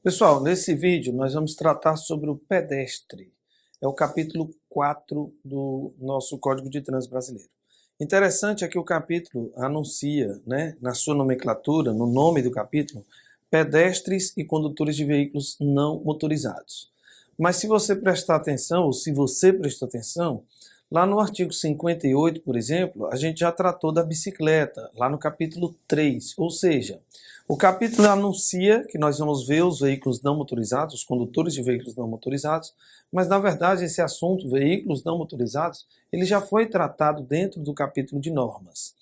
Pessoal, nesse vídeo nós vamos tratar sobre o pedestre. É o capítulo 4 do nosso Código de Trânsito Brasileiro. Interessante é que o capítulo anuncia, na sua nomenclatura, no nome do capítulo, pedestres e condutores de veículos não motorizados. Mas se você prestar atenção, ou se você prestou atenção, lá no artigo 58, por exemplo, a gente já tratou da bicicleta, lá no capítulo 3, ou seja, o capítulo anuncia que nós vamos ver os veículos não motorizados, os condutores de veículos não motorizados, mas na verdade esse assunto, veículos não motorizados, ele já foi tratado dentro do capítulo de normas.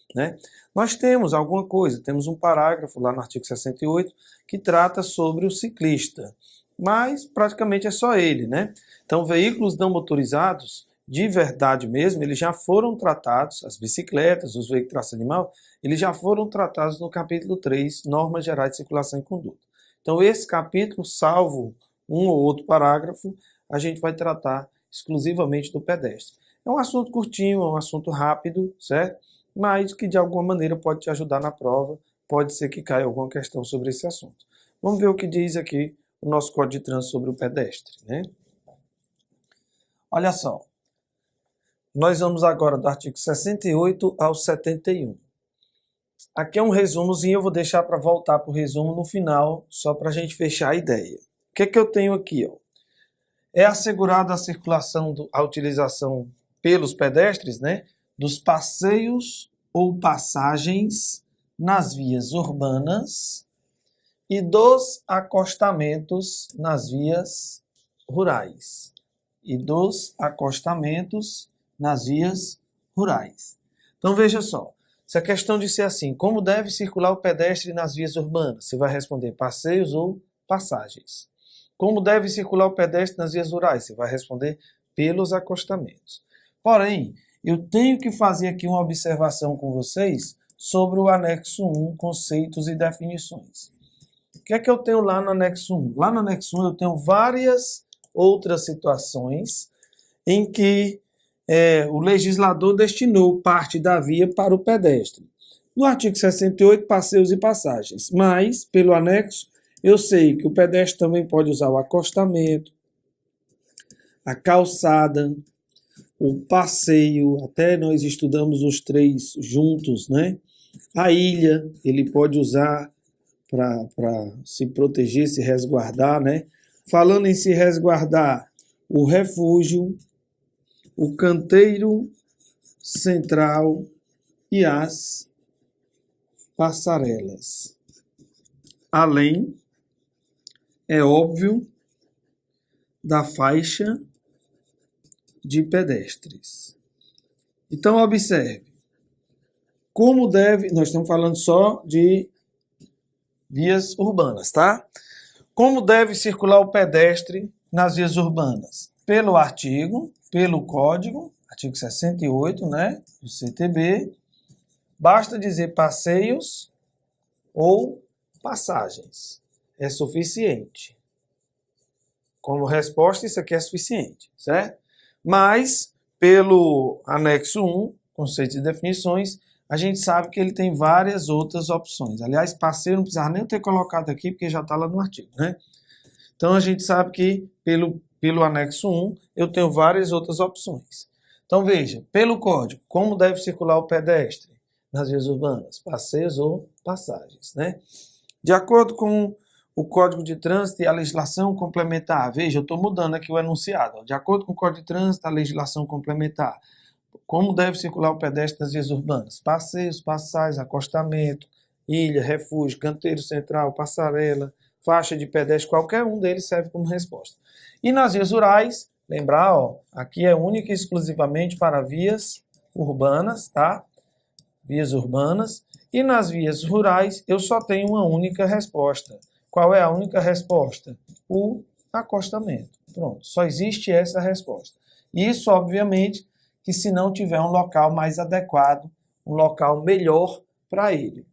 Nós temos alguma coisa, temos um parágrafo lá no artigo 68 que trata sobre o ciclista, mas praticamente é só ele. Então, veículos não motorizados, de verdade mesmo, eles já foram tratados, as bicicletas, os veículos de tração animal, eles já foram tratados no capítulo 3, Normas Gerais de Circulação e Conduta. Então, esse capítulo, salvo um ou outro parágrafo, a gente vai tratar exclusivamente do pedestre. É um assunto curtinho, é um assunto rápido, certo? Mas que de alguma maneira pode te ajudar na prova, pode ser que caia alguma questão sobre esse assunto. Vamos ver o que diz aqui o nosso Código de Trânsito sobre o pedestre. Olha só. Nós vamos agora do artigo 68 ao 71. Aqui é um resumozinho, eu vou deixar para voltar para o resumo no final, só para a gente fechar a ideia. O que é que eu tenho aqui? É assegurada a circulação, a utilização pelos pedestres, dos passeios ou passagens nas vias urbanas e dos acostamentos nas vias rurais. Então veja só, se a questão de ser assim, como deve circular o pedestre nas vias urbanas? Você vai responder passeios ou passagens. Como deve circular o pedestre nas vias rurais? Você vai responder pelos acostamentos. Porém, eu tenho que fazer aqui uma observação com vocês sobre o anexo 1, conceitos e definições. O que é que eu tenho lá no anexo 1? Lá no anexo 1 eu tenho várias outras situações em que o legislador destinou parte da via para o pedestre. No artigo 68, passeios e passagens. Mas, pelo anexo, eu sei que o pedestre também pode usar o acostamento, a calçada, o passeio, até nós estudamos os três juntos, A ilha, ele pode usar para se proteger, se resguardar, Falando em se resguardar, o refúgio, o canteiro central e as passarelas. Além, é óbvio, da faixa de pedestres. Então, observe. Como deve... Nós estamos falando só de vias urbanas, tá? Como deve circular o pedestre nas vias urbanas? Pelo artigo, pelo código, artigo 68, do CTB, basta dizer passeios ou passagens. É suficiente. Como resposta, isso aqui é suficiente, certo? Mas, pelo anexo 1, conceitos e definições, a gente sabe que ele tem várias outras opções. Aliás, passeio não precisava nem ter colocado aqui, porque já está lá no artigo, Então, a gente sabe que pelo anexo 1, eu tenho várias outras opções. Então, veja, pelo código, como deve circular o pedestre nas vias urbanas? Passeios ou passagens, De acordo com o Código de Trânsito e a legislação complementar, veja, eu estou mudando aqui o enunciado. De acordo com o Código de Trânsito, a legislação complementar, como deve circular o pedestre nas vias urbanas? Passeios, passagens, acostamento, ilha, refúgio, canteiro central, passarela, faixa de pedestre, qualquer um deles serve como resposta. E nas vias rurais, lembrar, aqui é única e exclusivamente para vias urbanas, tá? Vias urbanas. E nas vias rurais, eu só tenho uma única resposta. Qual é a única resposta? O acostamento. Pronto, só existe essa resposta. Isso, obviamente, que se não tiver um local mais adequado, um local melhor para ele.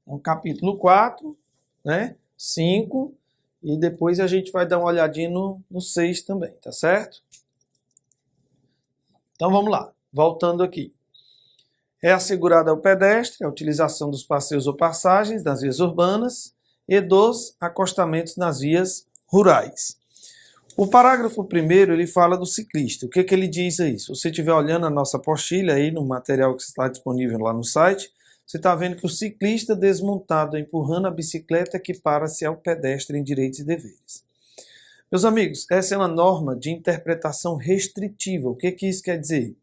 Então, capítulo 4, 5, e depois a gente vai dar uma olhadinha no 6 também, tá certo? Então, vamos lá. Voltando aqui. É assegurada ao pedestre a utilização dos passeios ou passagens das vias urbanas e dos acostamentos nas vias rurais. O parágrafo primeiro, ele fala do ciclista. O que ele diz aí? Se você estiver olhando a nossa apostila aí no material que está disponível lá no site, você está vendo que o ciclista desmontado empurrando a bicicleta equipara-se ao pedestre em direitos e deveres. Meus amigos, essa é uma norma de interpretação restritiva. O que isso quer dizer?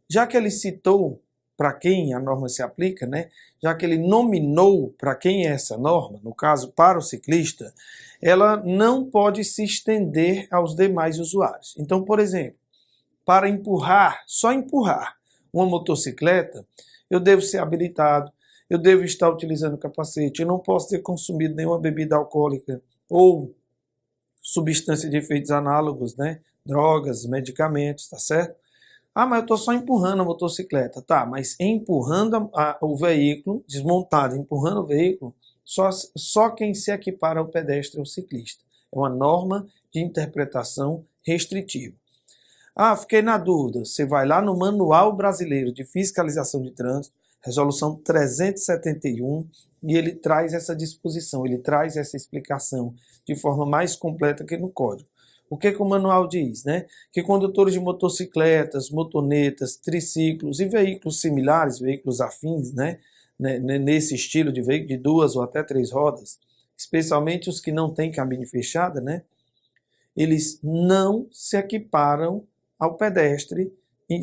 Já que ele citou para quem a norma se aplica, né? Já que ele nominou para quem é essa norma, no caso para o ciclista, ela não pode se estender aos demais usuários. Então, por exemplo, para empurrar, só empurrar uma motocicleta, eu devo ser habilitado, eu devo estar utilizando capacete, eu não posso ter consumido nenhuma bebida alcoólica ou substância de efeitos análogos, né? Drogas, medicamentos, tá certo? Ah, mas eu estou só empurrando a motocicleta. Tá, mas empurrando o veículo, desmontado, empurrando o veículo, só quem se equipara ao pedestre é o ciclista. É uma norma de interpretação restritiva. Ah, fiquei na dúvida. Você vai lá no Manual Brasileiro de Fiscalização de Trânsito, Resolução 371, e ele traz essa disposição, ele traz essa explicação de forma mais completa que no Código. O que o manual diz, né? Que condutores de motocicletas, motonetas, triciclos e veículos similares, veículos afins, né? Nesse estilo de veículo de 2 ou até 3 rodas, especialmente os que não têm cabine fechada, né? Eles não se equiparam ao pedestre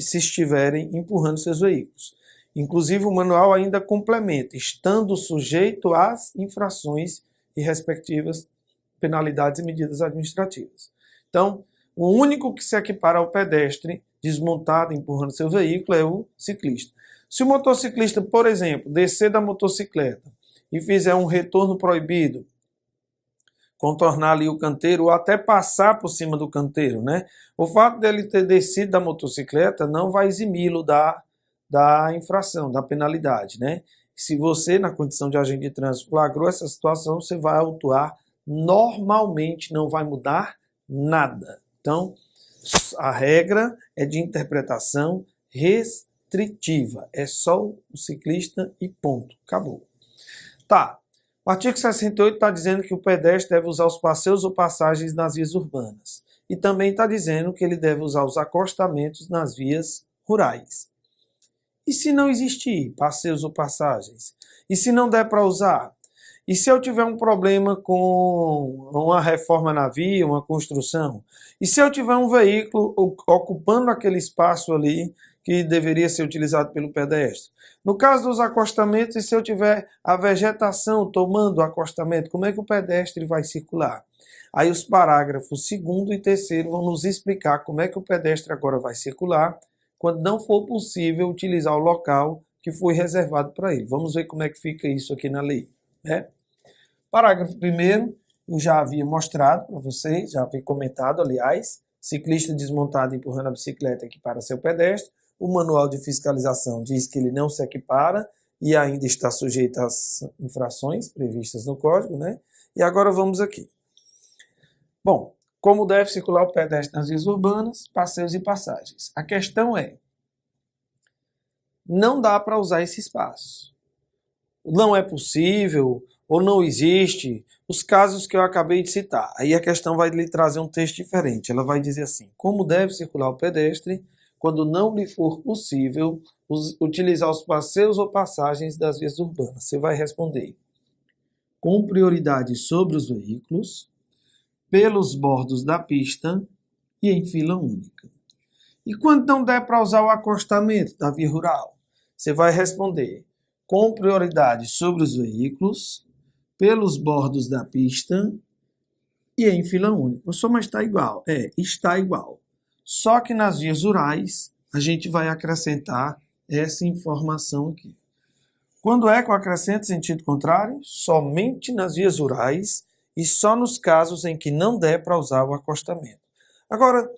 se estiverem empurrando seus veículos. Inclusive, o manual ainda complementa, estando sujeito às infrações e respectivas penalidades e medidas administrativas. Então, o único que se equipara ao pedestre desmontado, empurrando seu veículo, é o ciclista. Se o motociclista, por exemplo, descer da motocicleta e fizer um retorno proibido, contornar ali o canteiro ou até passar por cima do canteiro, né? O fato dele ter descido da motocicleta não vai eximi-lo da infração, da penalidade, né? Se você, na condição de agente de trânsito, flagrou essa situação, você vai autuar normalmente, não vai mudar nada. Então, a regra é de interpretação restritiva. É só o ciclista e ponto. Acabou. Tá. O artigo 68 está dizendo que o pedestre deve usar os passeios ou passagens nas vias urbanas. E também está dizendo que ele deve usar os acostamentos nas vias rurais. E se não existir passeios ou passagens? E se não der para usar? E se eu tiver um problema com uma reforma na via, uma construção? E se eu tiver um veículo ocupando aquele espaço ali que deveria ser utilizado pelo pedestre? No caso dos acostamentos, e se eu tiver a vegetação tomando o acostamento, como é que o pedestre vai circular? Aí os parágrafos 2º e 3º vão nos explicar como é que o pedestre agora vai circular quando não for possível utilizar o local que foi reservado para ele. Vamos ver como é que fica isso aqui na lei, né? Parágrafo 1º, eu já havia mostrado para vocês, já havia comentado, aliás, ciclista desmontado empurrando a bicicleta equipara seu pedestre. O manual de fiscalização diz que ele não se equipara e ainda está sujeito às infrações previstas no Código, né? E agora vamos aqui. Bom, como deve circular o pedestre nas vias urbanas, passeios e passagens? A questão é, não dá para usar esse espaço. Não é possível ou não existe os casos que eu acabei de citar. Aí a questão vai lhe trazer um texto diferente. Ela vai dizer assim, como deve circular o pedestre quando não lhe for possível utilizar os passeios ou passagens das vias urbanas? Você vai responder, com prioridade sobre os veículos, pelos bordos da pista e em fila única. E quando não der para usar o acostamento da via rural? Você vai responder, com prioridade sobre os veículos, pelos bordos da pista e em fila única. Mas está igual. Está igual. Só que nas vias rurais, a gente vai acrescentar essa informação aqui. Quando é que eu acrescento sentido contrário? Somente nas vias rurais e só nos casos em que não der para usar o acostamento. Agora,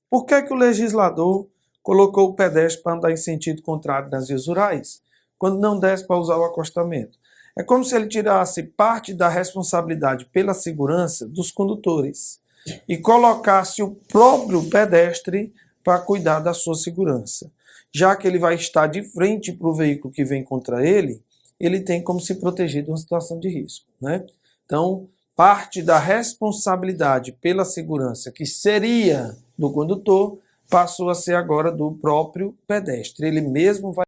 por que o legislador colocou o pedestre para andar em sentido contrário nas vias rurais, quando não desse para usar o acostamento? É como se ele tirasse parte da responsabilidade pela segurança dos condutores e colocasse o próprio pedestre para cuidar da sua segurança. Já que ele vai estar de frente para o veículo que vem contra ele, ele tem como se proteger de uma situação de risco, né? Então, parte da responsabilidade pela segurança, que seria do condutor, passou a ser agora do próprio pedestre. Ele mesmo vai